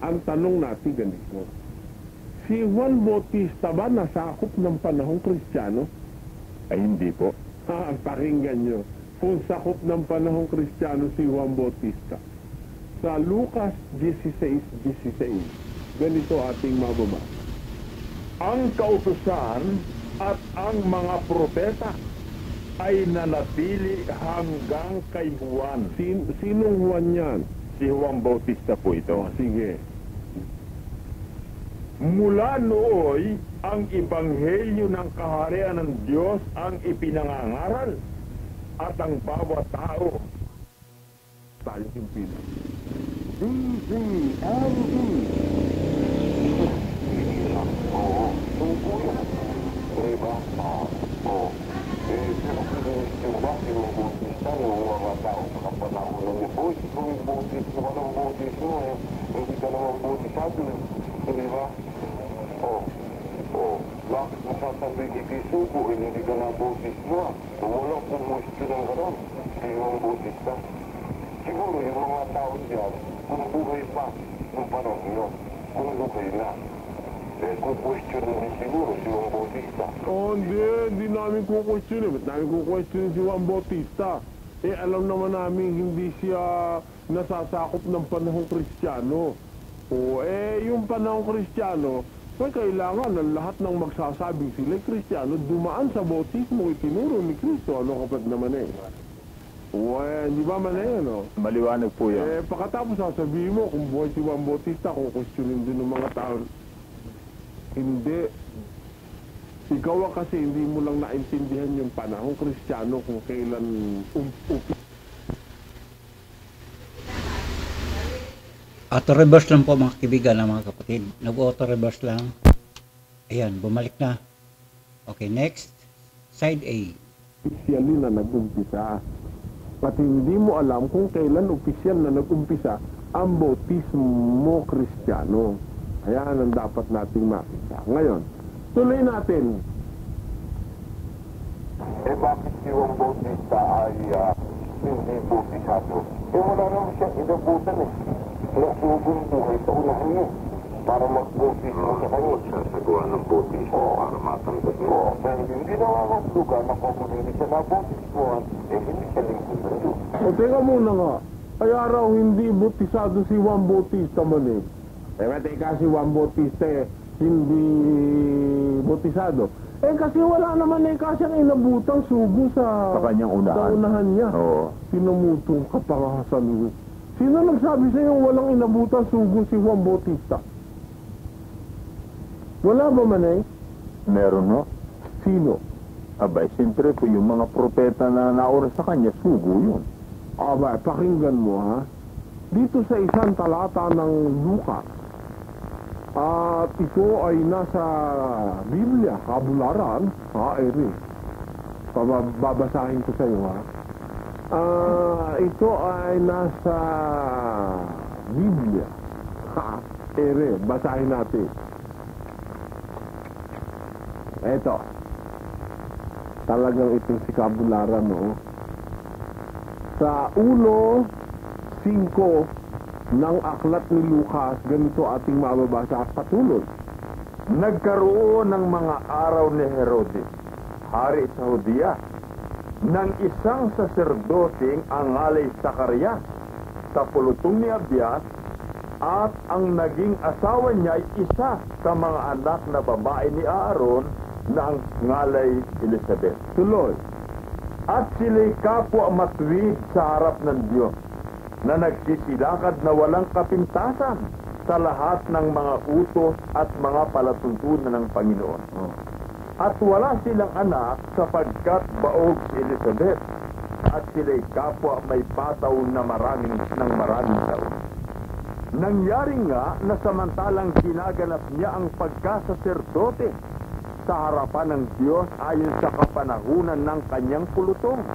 ang tanong natin ganito. Si Juan Bautista ba nasakop ng panahong Kristiyano? Ay hindi po. Ang pakinggan nyo. Kung sakop ng panahong Kristiyano si Juan Bautista. Sa Lucas 16:16, ganito ating mababa. Ang kautusan at ang mga propeta ay nanatili hanggang kay Juan. Sinong Juan yan? Si Juan Bautista po ito. Sige. Mula nooy, ang ebanghelyo ng kaharian ng Diyos ang ipinangangaral at ang bawat tao Tayo himpin. tanong mga tao sa kapanahon ni Boy, kung butis mo, walang butis mo eh, hindi ka naman butisado eh, di ba? Bakit masasabi ikisuko eh, hindi ka na butis mo ah, kung walang kumwestiyon ng karam, hindi mo butis ka. Siguro yung mga tao dyan, kung buhay pa ng panahon nyo, kung buhay na, kung question mo rin siguro si Juan Bautista. Hindi namin kukwestiyon eh. Ba't namin kukwestiyon si Juan Bautista? Alam naman namin hindi siya nasasakop ng panahong Kristiyano. Yung panahong Kristiyano, may kailangan ng lahat ng magsasabing sila'y Kristiyano dumaan sa bautismo itinuro ni Kristo. Ano kapag naman di ba man no? Maliwanag po yan. Pagkatapos sasabihin mo kung buhay si Juan Bautista, kung questionin din ng mga tao. Hindi. Ikaw kasi hindi mo lang naintindihan yung panahong Kristiyano kung kailan Auto-reverse lang po mga kaibigan na mga kapatid. Nag-auto-reverse lang. Ayan, bumalik na. Okay, next. Side A. Officially na nag-umpisa. Pati hindi mo alam kung kailan opisyal na nag-umpisa ang bautismo Kristiyano. Ayan ang dapat nating makita. Ngayon, tuloy natin. Bakit si Juan Bautista ay hindi bautisado? Wala naman siyang inabutan eh. Nasugong buhay sa unahan niya para mag-bautismo sa kanya. Sasagawa ng bautismo para matanggap niya. Dahil hindi naman lugar na kung hindi siya na-bautismoan, hindi siya lingkod ng Diyos. Teka muna nga. Kaya raw hindi bautisado si Juan Bautista man eh. Teka si Juan Bautista hindi bautisado. Kasi wala naman siyang inabutang sugo sa kanyang unahan. Sa unahan niya. Oo. Pinamutong kapangasan. Sino nagsabi sa iyo walang inabutang sugo si Juan Bautista? Wala ba man Meron no? Sino? Abay, siyempre po yung mga propeta na naura sa kanya, sugo yun. Abay, pakinggan mo ha. Dito sa isang talata ng Luka, at ito ay nasa Biblia, kabularan, babasahin ko sa iyo ha. Ito ay nasa Biblia. Basahin natin. Ito. Talagang itong si kabularan, no? Sa 1:5 ng aklat ni Lucas, ganito ating mababasa patuloy. Nagkaroon ng mga araw ni Herodes, hari sa Judea, ng isang saserdoteng angalay Zacarias sa pulutong ni Abias, at ang naging asawa niya ay isa sa mga anak na babae ni Aaron na ang ngalay Elizabeth. Tuloy. At sila'y kapwa matuwid sa harap ng Diyos, na nagsisilakad na walang kapintasan sa lahat ng mga utos at mga palatuntunan ng Panginoon. At wala silang anak sapagkat baog si Elizabeth, at sila'y kapwa may pataw na maraming taon. Nangyari nga na samantalang ginaganap niya ang pagkasaserdote sa harapan ng Diyos ayon sa kapanahunan ng kanyang pulutong,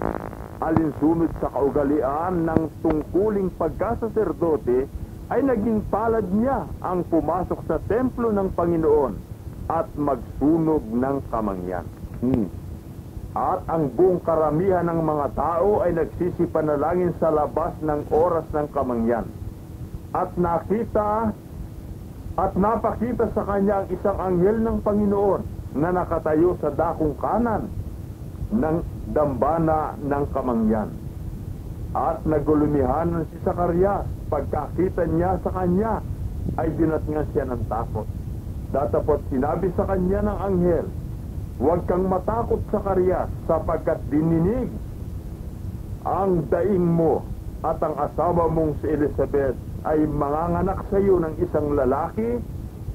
alinsunod sa kaugalian ng tungkuling pagkasaserdote, ay naging palad niya ang pumasok sa templo ng Panginoon at magsunog ng kamangyan. At ang buong karamihan ng mga tao ay nagsisipanalangin sa labas ng oras ng kamangyan. At napakita sa kanya ang isang anghel ng Panginoon na nakatayo sa dakong kanan ng dambana ng kamangyan. At nagulumihan si Zacarias. Pagkakita niya sa kanya, ay dinatngan siya ng takot. Datapot sinabi sa kanya ng anghel, "Huwag kang matakot, Zacarias, sapagkat dininig ang daing mo at ang asawa mong si Elizabeth ay manganganak sa iyo ng isang lalaki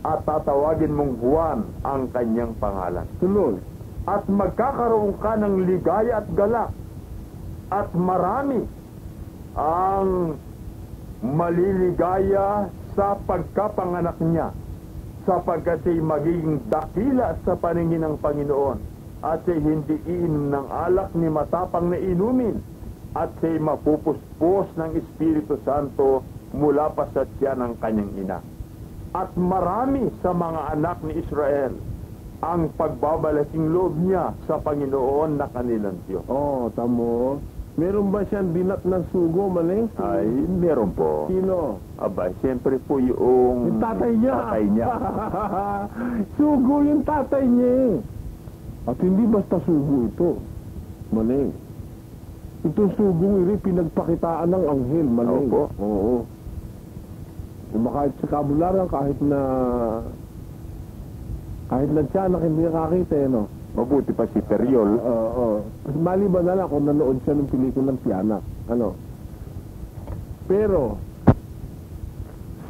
at tatawagin mong Juan ang kanyang pangalan. Tuloy. At magkakaroon ka ng ligaya at galak, at marami ang maliligaya sa pagkapanganak niya, sapagkat siya'y magiging dakila sa paningin ng Panginoon, at siya'y hindi iinom ng alak ni matapang na inumin, at siya'y mapupuspos ng Espiritu Santo mula pa sa tiyan ng kanyang ina. At marami sa mga anak ni Israel ang pagbabalaking loob niya sa Panginoon na kanilang Diyos. Oh, tamo. Meron ba siyang dinat ng sugo, Maneng? Ay, meron po. Sino? Aba, siyempre po yung... Yung tatay niya. Tatay niya. Sugo yung tatay niya eh. At hindi basta sugo ito, Maneng. Itong sugong iri, pinagpakitaan ng anghel, Maneng. Opo. Oo. Kahit sa kabularan, kahit na tiyanak, hindi nakakita eh, no? Mabuti pa si Periol. Oo. Maliban na lang kung nanood siya ng pelikulang Tiyanak. Ano? Pero,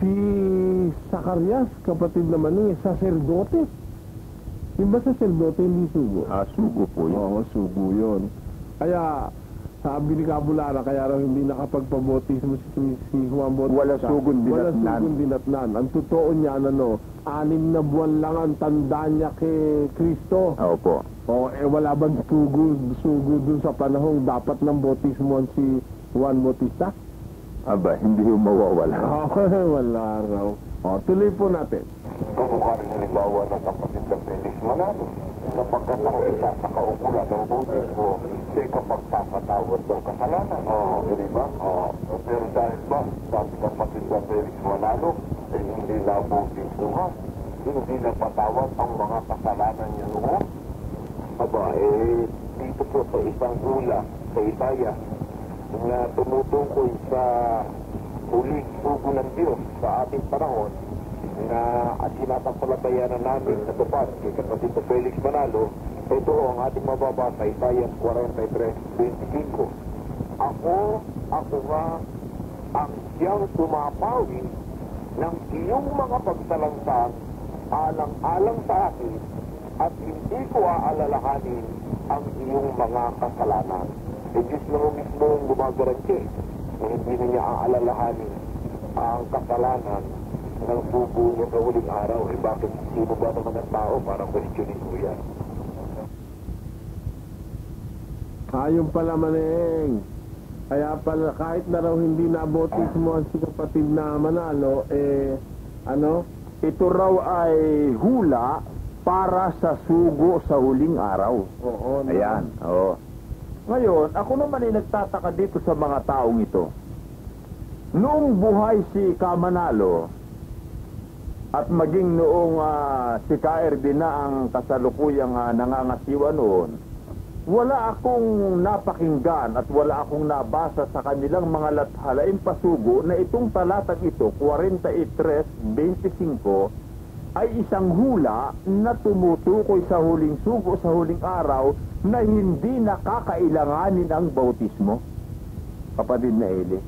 si Zacarias, kapatid naman niya, saserdote. Yung ba saserdote, hindi sugo? Sugo po yun. Oo, sugo yun. Kaya, sabi ni Kabulara, kaya raw hindi nakapagpabotismo si Juan Bautista. Wala sugong dinatnan. Wala sugong dinatnan. Ang totoo niya, 6 na buwan lang ang tanda niya kay Kristo. Opo. O, wala bang sugo dun sa panahong dapat ng botismoan si Juan Bautista? Aba, hindi yung mawawala. Wala raw. O, tuloy po natin. Kamukha rin halimbawa ng kapatid ng Felix Manalo sapagkat ako isa sa kaugula ng bautismo sa kapagpapatawad ng kasalanan. Di ba? Pero dahil ba, sabi kapatid ng Felix Manalo, ay hindi nabautismuhan. Hindi napatawad ang mga kasalanan niya noon. Aba, dito po sa isang hula, sa Isaya, na tumutukoy sa huling sugo ng Diyos sa ating panahon, na at sinatampalatayanan namin na tupad kay kapatid na Felix Manalo. Ito ang ating mababasa, Isaiah 43:25. Ako nga ang siyang tumapawi ng iyong mga pagsalansan alang-alang sa akin, at hindi ko aalalahanin ang iyong mga kasalanan. Diyos na mismo ang gumagaranti na hindi na niya aalalahanin ang kasalanan ng sugo niya sa huling araw. Bakit sino ba naman ang tao para questionin ko yan? Ayun pala, Maneng. Kaya pala, kahit na raw hindi nabotismo ang si kapatid na Manalo, Ito raw ay hula para sa sugo sa huling araw. oo. Ayan, oo. Ngayon, ako naman ay nagtataka dito sa mga taong ito. Noong buhay si Kamanalo, at maging noong si KRD na ang kasalukuyang nangangasiwa noon, wala akong napakinggan at wala akong nabasa sa kanilang mga lathalaing pasugo na itong talatang ito, 43:25, ay isang hula na tumutukoy sa huling sugo sa huling araw na hindi nakakailanganin ang bautismo. Kapatid na Eli,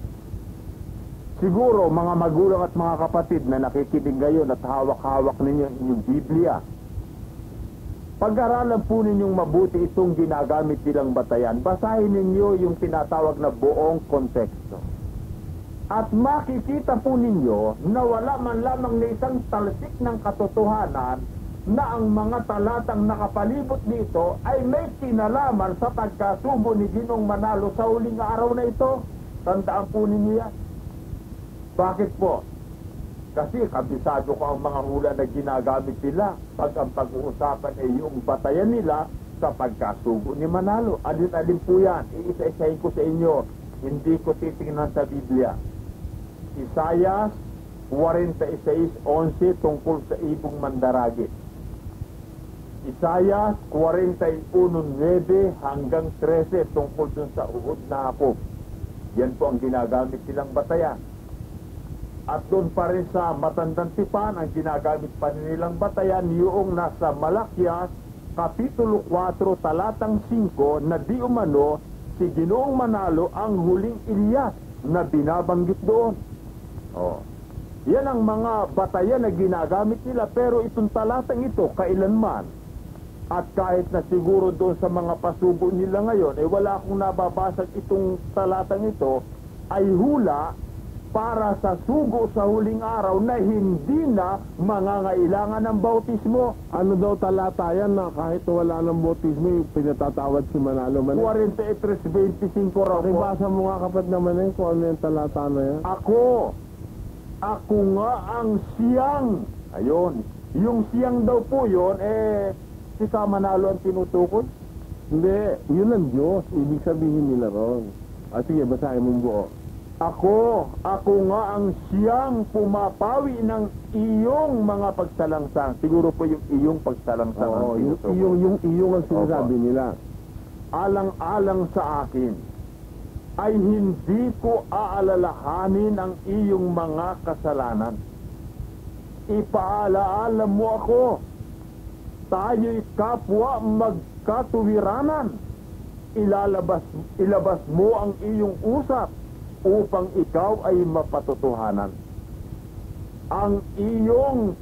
siguro mga magulang at mga kapatid na nakikinig ngayon at hawak-hawak ninyo ang inyong Biblia, pag-aralan po ninyong mabuti itong ginagamit nilang batayan. Basahin ninyo yung tinatawag na buong konteksto. At makikita po ninyo na wala man lamang na isang talsik ng katotohanan na ang mga talatang nakapalibot dito ay may kinalaman sa pagkasubo ni Ginong Manalo sa huling araw na ito. Tandaan po ninyo yan. Bakit po? Kasi kabisado ko ang mga hula na ginagamit nila pag ang pag-uusapan ay yung batayan nila sa pagkasugo ni Manalo. Alin-alin po yan. Iisa-isahin ko sa inyo. Hindi ko titingnan sa Biblia. Isaiah 46:11 tungkol sa ibong mandaragit. Isaiah 41:9 hanggang 13 tungkol dun sa uod na hapog. Yan po ang ginagamit nilang batayan. At doon pa rin sa Matandang Tipan, ang ginagamit pa nilang batayan yung nasa Malakias, Kapitulo 4, talatang 5, na di umano si Ginoong Manalo ang huling Ilyas na binabanggit doon. Yan ang mga batayan na ginagamit nila, pero itong talatang ito, kailanman, at kahit na siguro doon sa mga pasubo nila ngayon, wala akong nababasag itong talatang ito, ay hula para sa sugo sa huling araw na hindi na mangangailangan ng bautismo. Ano daw talata yan na kahit wala ng bautismo, pinatatawad si Manalo man? 43:25 raw po. Pakibasa mo nga kapat naman kung ano yung talata na yan. Ako nga ang siyang. Ayun, yung siyang daw po yun, si Manalo ang tinutukoy. Hindi, yun ang Diyos. Ibig sabihin nila ron. Sige, basahin mo buo. Ako nga ang siyang pumapawi ng iyong mga pagsalangsang. Siguro po yung iyong pagsalangsang ang tinutukoy. Yung ang sinasabi nila. Alang-alang sa akin ay hindi ko aalalahanin ang iyong mga kasalanan. Ipaalaala mo ako. Tayo'y kapwa magkatuwiranan. Ilabas mo ang iyong usap upang ikaw ay mapatotohanan. Ang iyong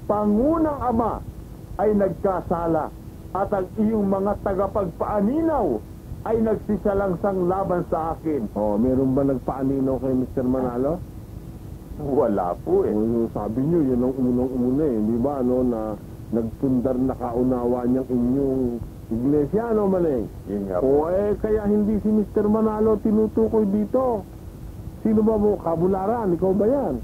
pangunang ama ay nagkasala at ang iyong mga tagapagpaaninaw ay nagsisalangsang laban sa akin. Meron ba nagpaaninaw kay Mr. Manalo? Wala po eh. Sabi niyo, yun ang unang-una eh. Di ba, na nagpundar na kaunawa niyang inyong iglesia, Maneng? Yun nga O po. kaya hindi si Mr. Manalo tinutukoy dito. Sino ba mo? Kabularan? Ikaw ba yan?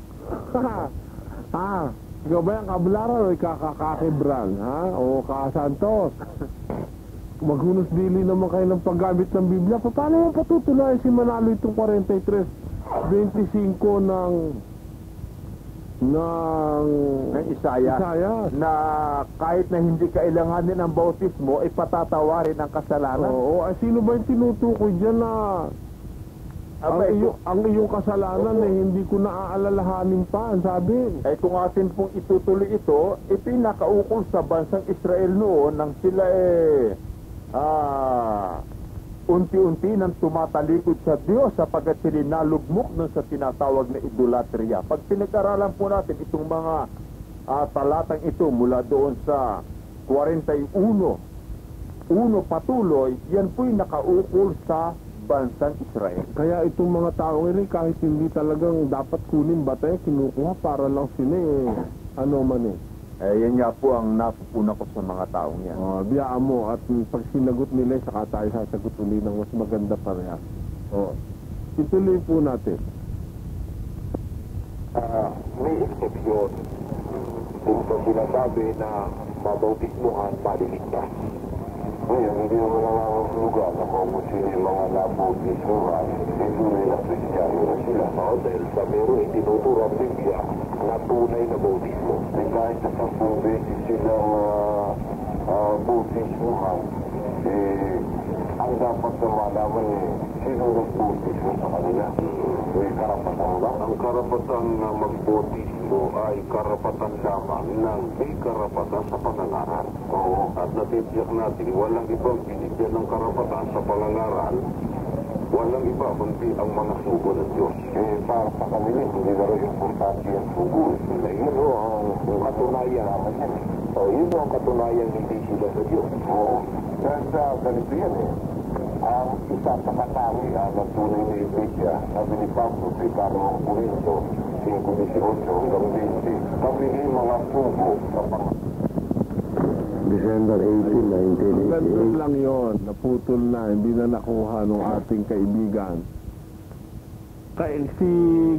Ikaw ba yan, Kabularan o kakakebran? O Santos? Maghunos dili naman kayo ng paggamit ng Biblia. Paano mo patutunayan si Manalo itong 43:25 ng Isaiah na kahit na hindi kailanganin ng bautismo, ay patatawarin ang kasalanan. Sino ba yung tinutukoy dyan na ang iyong kasalanan hindi ko naaalalahanin pa, ang sabi? Kung atin pong itutuloy ito, ipinakaukol sa bansang Israel noon nang sila unti-unti nang tumatalikod sa Diyos sapagkat sila nalugmok nun sa tinatawag na idolatria. Pag pinag-aralan po natin itong mga talatang ito mula doon sa 41 patuloy, yan po'y nakaukol sa bansang Israel. Kaya itong mga tao kahit hindi talagang dapat kunin batay, kinukuha para lang sila yan nga po ang napupuna ko sa mga taong yan. Biyaan mo at pag sinagot nila, saka tayo sasagot ulit ng mas maganda parehas. Ituloy po natin. May eksepsyon kung sa sinasabi na mabautismuhan, maliligtas. Ngayon, hindi naman lugar na kung sino yung mga nabautismuhan, tunay na Kristiyano na sila. Dahil sa meron itinuturo ang Biblia na tunay na bautismo. Kahit sa 10 beses silang bautismuhan, ang dapat na malaman sino nagbautismo sa kanila. May karapatan ba? Ang karapatan na magbautismo ay karapatan lamang ng may karapatan sa pangangaral. At natitiyak natin, walang ibang binigyan ng karapatan sa pangangaral. Walang iba kundi ang mga sugo ng Diyos. Para sa kanila, hindi na rin importante ang sugo. Yun ang katunayan naman yan. Yun ang katunayan hindi sila sa Diyos. Dahil sa ganito yan ang isa sa katawi ng tunay na iglesia, sabi ni Pablo sa ikarong Corinto 5:18 hanggang 20, kami mga sugo sa December 18, 1988. Ganun lang yun, naputol na, hindi na nakuha ng ating kaibigan. Kaya si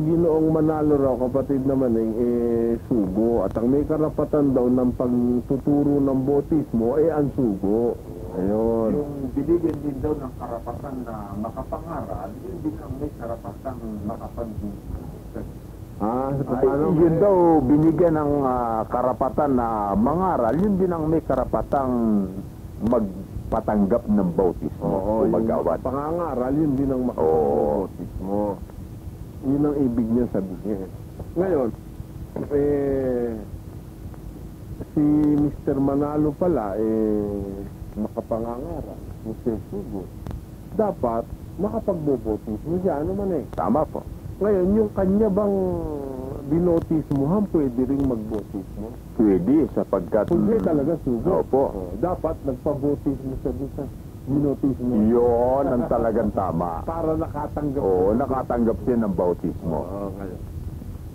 Ginoong Manalo raw, kapatid naman sugo, at ang may karapatan daw ng pagtuturo ng bautismo ang sugo. Ayun. Yung binigyan din daw ng karapatan na makapangaral, yun din ang may karapatan yun daw binigyan ng karapatan na mangaral, yun din ang may karapatang magpatanggap ng bautismo o mag-awad. Pangangaral, yun din ang bautismo. Yun ang ibig niya sabihin. Ngayon, si Mr. Manalo pala, makapangangaral, Mr. Sugo. Dapat, makapagbobotismo siya, Tama po. Ngayon, yung kanya bang binotismohan, pwede rin magbotismo? Pwede, sapagkat... Pwede talaga sugo. Opo. Dapat nagpabotismo siya doon sa binotismo. Yun ang talagang tama. Para nakatanggap. Oo, nakatanggap siya ng bautismo. Oo, ngayon.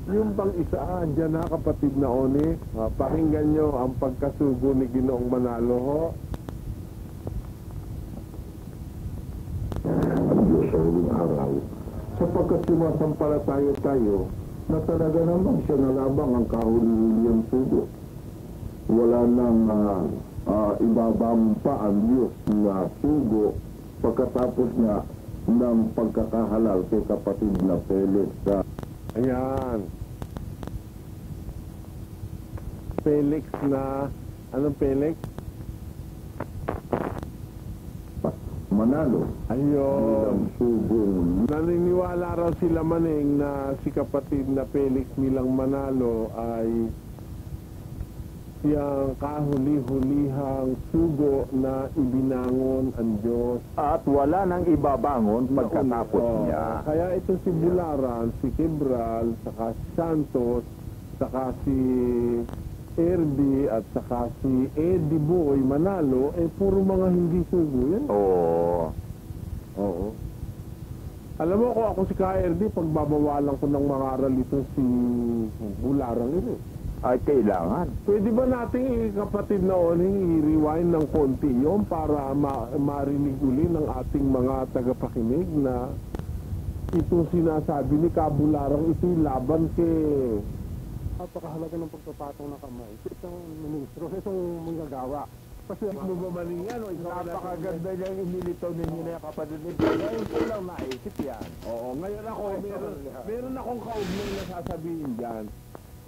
Yung pang isa, andyan na kapatid na Oni, pakinggan nyo ang pagkasugo ni Ginoong Manalo ho. Ang Diyos sa huling araw, sapagkat sumasampalataya tayo na talaga naman siya nalabang ang kahuli-huliyang sugo. Wala nang ibabang pa ang Diyos na sugo pagkatapos niya ng pagkakahalal kay kapatid na Felix. Ayan. Felix na, anong Felix? Manalo. Ayun. Ang sugong Naniniwala raw sila maning na si kapatid na Felix nilang Manalo ay siyang kahuli-hulihang sugo na ibinangon ang Diyos. At wala nang ibabangon pagkatapos Oo. niya. Kaya ito si Bularan, si Quebral, saka si Santos, saka si Erdi at saka si Eddie Boy Manalo, puro mga hindi sugo yan. Oo. Oo. Alam mo kung ako si Erdi, pagbabawalan ko ng mga aral ito si Bularan ito. Ay, kailangan. Pwede ba nating kapatid na Oning i-rewind ng konti yon para marinig uli ng ating mga tagapakinig na itong sinasabi ni Kabularang ito'y laban kay Napakahalaga ng pagpapatong ng kamay sa isang ministro, sa isang manggagawa. Kasi mo ba maning yan o ikaw Napakaganda niyang inilitaw ninyo na yung kapatid ni Bea. Ngayon ko lang naisip yan. Oo, ngayon ako, meron akong kaugnay na sasabihin dyan.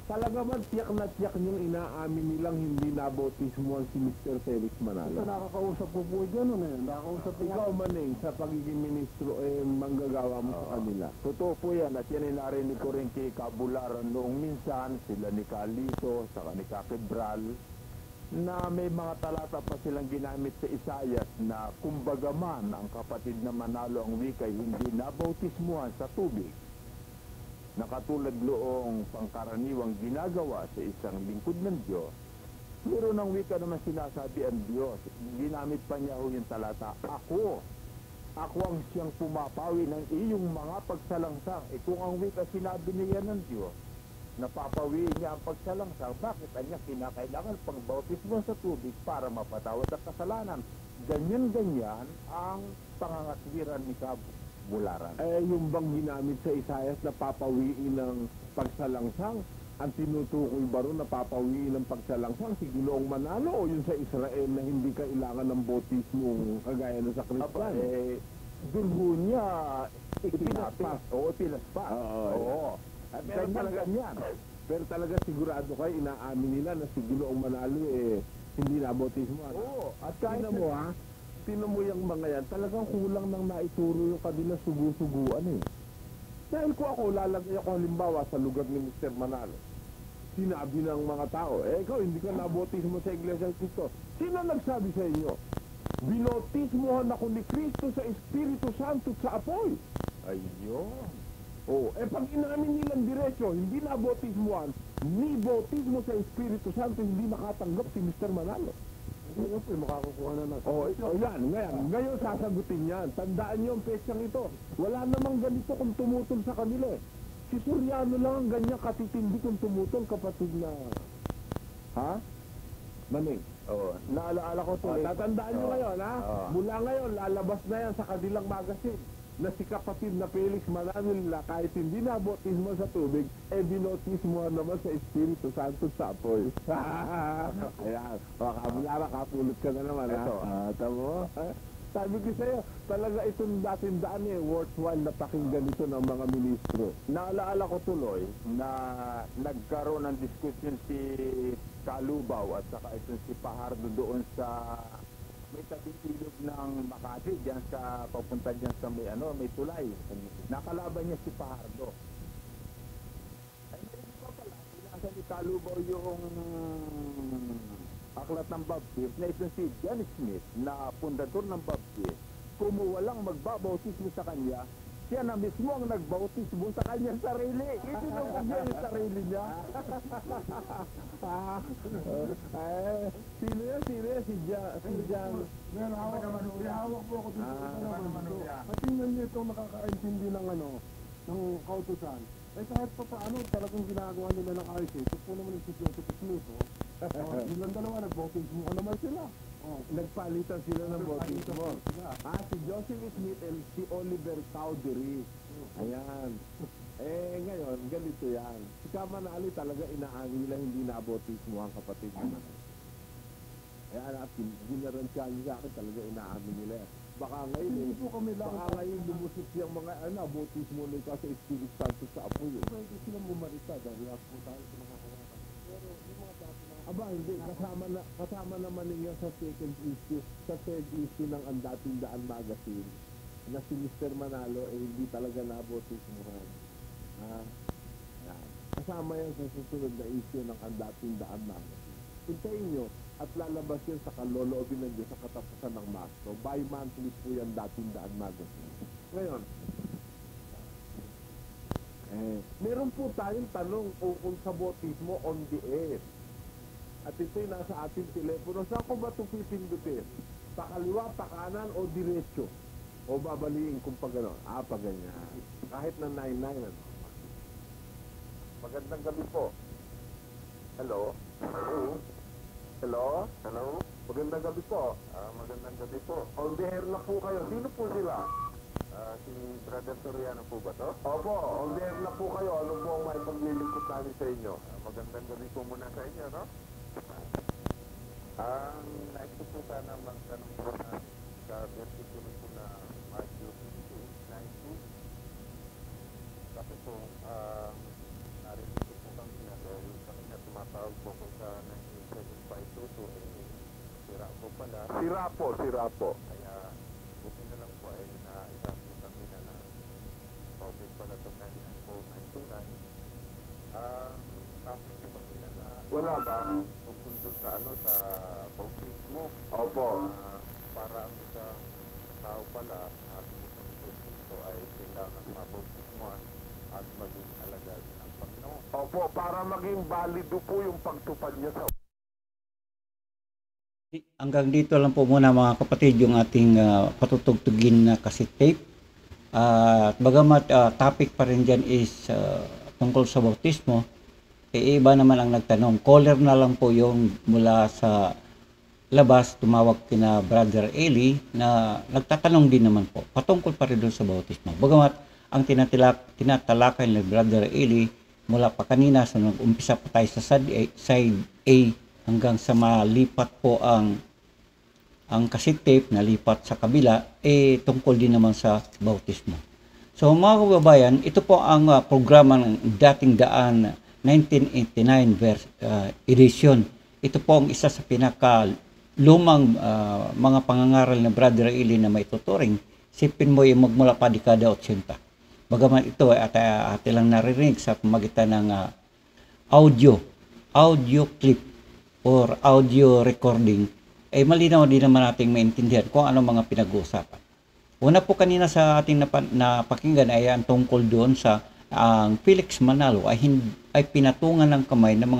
Talaga ba tiyak na tiyak niyong inaamin nilang hindi nabautismo si Mr. Felix ito Manalo? nakakausap ko po dyan, nakakausap ko Ikaw maning sa pagiging ministro manggagawa mo sa kanila. Totoo po yan at yan ay narinig ko rin kay Kabularan noong minsan, sila ni Calito, saka ni Kakebral, na may mga talata pa silang ginamit sa Isayas na kumbaga man ang kapatid na Manalo ang wikay hindi nabautismuhan sa tubig. Nakatulad loong pangkaraniwang ginagawa sa isang lingkod ng Diyos, pero ng wika naman sinasabi ang Diyos, ginamit pa niya ho yung talata, Ako ang siyang pumapawi ng iyong mga pagsalangsang. Kung ang wika sinabi niya ng Diyos, napapawiin niya ang pagsalangsang, bakit niya kinakailangan pang bautismo sa tubig para mapatawad ang kasalanan? Ganyan-ganyan ang pangangatwiran ni Kabularan. Yung bang ginamit sa Isayas na papawiin ng pagsalangsang, ang tinutukoy ba ron na papawiin ng pagsalangsang si Ginoong Manalo o yun sa Israel na hindi kailangan ng bautismo kagaya na sa Kristan? Doon ho niya ipinaspas. Oo, pinaspas. Oo. At Pero talaga ganyan. Pero talaga sigurado kayo, inaamin nila na si Ginoong Manalo hindi na bautismo. Oo. At kahit Tingnan mo ha, tingnan mo yung mga yan, talagang kulang nang naituro yung kanila sugu-suguan Dahil ko ako, lalagay ako halimbawa sa lugar ni Mr. Manalo. Sinabi ng mga tao, ikaw hindi ka nabautismo sa Iglesia ng Cristo. Sino nagsabi sa inyo? Binautismohan ako ni Cristo sa Espiritu Santo at sa apoy. Ayun. Oh, pag inamin nilang diretsyo, hindi na bautismuhan, ni bautismo sa Espiritu Santo, hindi nakatanggap si Mr. Manalo. Hindi po, makakukuha na natin. Yan, ngayon sasagutin yan. Tandaan niyo ang petsang ito. Wala namang ganito kung tumutol sa kanila Si Soriano lang ang ganyan katitindi kung tumutol, kapatid na... Ha? Maning? Oo. Naalaala ko to. Tatandaan niyo ngayon, ha? Oo. Mula ngayon, lalabas na yan sa kanilang magazine na si kapatid na Felix Mananilla, kahit hindi na bautismo sa tubig, binautismo naman sa Espiritu Santo sa apoy. Ayan, Kabulara, kapulot ka na naman, Ito. ha? Tamo? Sabi ko sa'yo, talaga itong datindaan worthwhile na pakinggan ito ng mga ministro. Naalaala ko tuloy na nagkaroon ng diskusyon si Kalubaw at saka itong si Pahardo doon sa may tabing ilog ng Makati, diyan sa papunta diyan sa may tulay. Nakalaban niya si Pahardo. Ay, hindi pa pala, pinasa ni Kalubaw yung aklat ng Baptist na ito si John Smith na pundador ng Baptist. Kung walang magbabautismo sa kanya, siya na mismo ang nagbautismo sa kanyang sarili. Itinubog niya yung sarili niya. Sino yan? Si Jan. Hawak po ako dito. At tingnan niyo itong nakakaintindi ng ng kautusan. Kahit pa paano talagang ginagawa nila ng RC. Ito po naman yung si Joseph Smith. Nilang dalawa, nagbautismo ka naman sila. Nagpalitan sila ng bautismo. Si Joseph Smith and si Oliver Cowdery. Ayan. Ngayon, ganito yan. Si Kamanali talaga inaangin nila hindi na-bautismo ang kapatid niya. Ayan, at ginaransyahan niya sa akin talaga inaamin nila. Baka ngayon, lumusot siyang mga bautismo nila sa Espiritu Santo sa apoy. Pwede silang bumarita dahil lahat po tayo sa mga kawakan. Pero yung mga dati na... Hindi. Kasama naman ninyo sa second issue, sa third issue ng Ang Dating Daan Magazine, na si Mr. Manalo hindi talaga nabautismohan. Kasama yan sa susunod na issue ng Ang Dating Daan Magazine. Hintayin nyo at lalabas yun sa kaloloobin ng Diyos sa katapusan ng Mass. So, bi-monthly po yung Dating Daan Magazine. Ngayon, meron po tayong tanong ukol sa bautismo on the air. At ito'y nasa ating telepono. Saan ko ba ito pipindutin? Pa kaliwa, pa kanan, o diretso? O babaliin kung pa gano'n? Pa ganyan. Kahit na 99, Magandang gabi po. Hello? Hello? Magandang gabi po. Magandang gabi po. On the air na po kayo. Sino po sila? Si Brother Soriano po ba to? Opo, on the air na po kayo. Ano po ang may paglilingkod namin sa inyo? Magandang gabi po muna sa inyo, no? Nais ko po sana magtanong po na sa versikulo po na Matthew 22:9. Kasi po, narinig ko po kami na dahil kami na tumatawag po ko sa 98752 sira po pala. Sira po. Kaya buti na lang po ay naisang po kami na COVID pala itong 99429. Tapos po kami na Wala ba? tungkol doon sa sa bautismo. Opo. Para ang isang tao pala at isang bautismo ay kailangan mabautismoan at maging alagad ng Panginoon. Opo, para maging valido po yung pagtupad niya sa... Hanggang dito lang po muna mga kapatid yung ating patutugtugin na cassette tape. At bagamat topic pa rin dyan is tungkol sa bautismo, iba naman ang nagtanong. Caller na lang po yung mula sa labas, tumawag kina Brother Eli na nagtatanong din naman po patungkol pa rin doon sa bautismo. Bagamat ang tinatalakay ni Brother Eli mula pa kanina sa nag-umpisa pa tayo sa side A hanggang sa malipat po ang cassette tape na lipat sa kabila, tungkol din naman sa bautismo. So mga kababayan, ito po ang programa ng Dating Daan 1989 edition. Ito po ang isa sa pinaka-lumang mga pangangaral na Brother Eli na may tuturing. Sipin mo yung magmula pa dekada 80. Bagaman ito ay ate lang narinig sa pamagitan ng audio clip or audio recording, ay malinaw din naman nating maintindihan kung ano mga pinag-uusapan. Una po kanina sa ating napakinggan ay ang tungkol doon sa ang Felix Manalo ay pinatungan ng kamay ng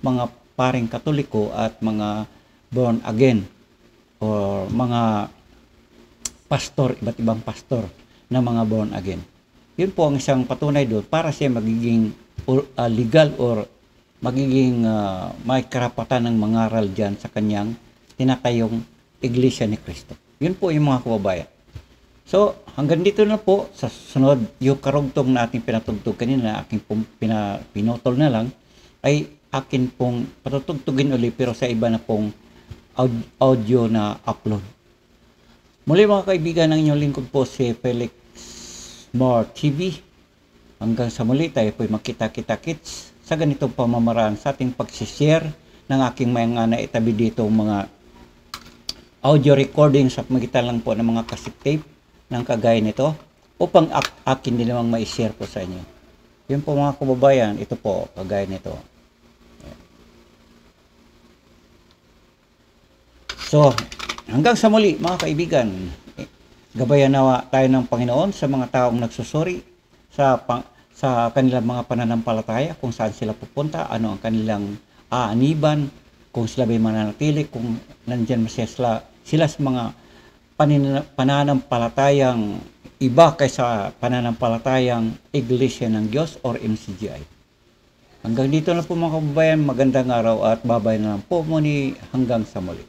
mga paring Katoliko at mga born again or mga pastor, iba't ibang pastor na mga born again. Yun po ang isang patunay doon para siya magiging legal or magiging may karapatan ng mangaral dyan sa kanyang tinatayong Iglesia ni Cristo. Yun po yung mga kababayan. So, hanggang dito na po sa sunod, yung karugtong na ating pinatugtog kanina, na aking pong pinotol na lang, ay akin pong patutugtugin ulit pero sa iba na pong audio na upload. Muli mga kaibigan, ang inyong lingkod po si Felix More TV. Hanggang sa muli tayo po'y makita-kita-kits sa ganitong pamamaraan sa ating pagsishare ng aking mga naitabi dito mga audio recording sa pamagitan lang po ng mga cassette tape ng kagaya nito upang akin din namang ma-share po sa inyo. Yun po mga kababayan, ito po kagaya nito. So, hanggang sa muli mga kaibigan, Gabayan nawa tayo ng Panginoon sa mga taong nagsusuri sa kanilang mga pananampalataya, kung saan sila pupunta, ano ang kanilang aaniban, kung sila may mananatili, kung nandyan sila sa mga pananampalatayang iba kaysa pananampalatayang Iglesia ng Diyos or MCGI. Hanggang dito na po mga kababayan, magandang araw at babay na lang po muli hanggang sa muli.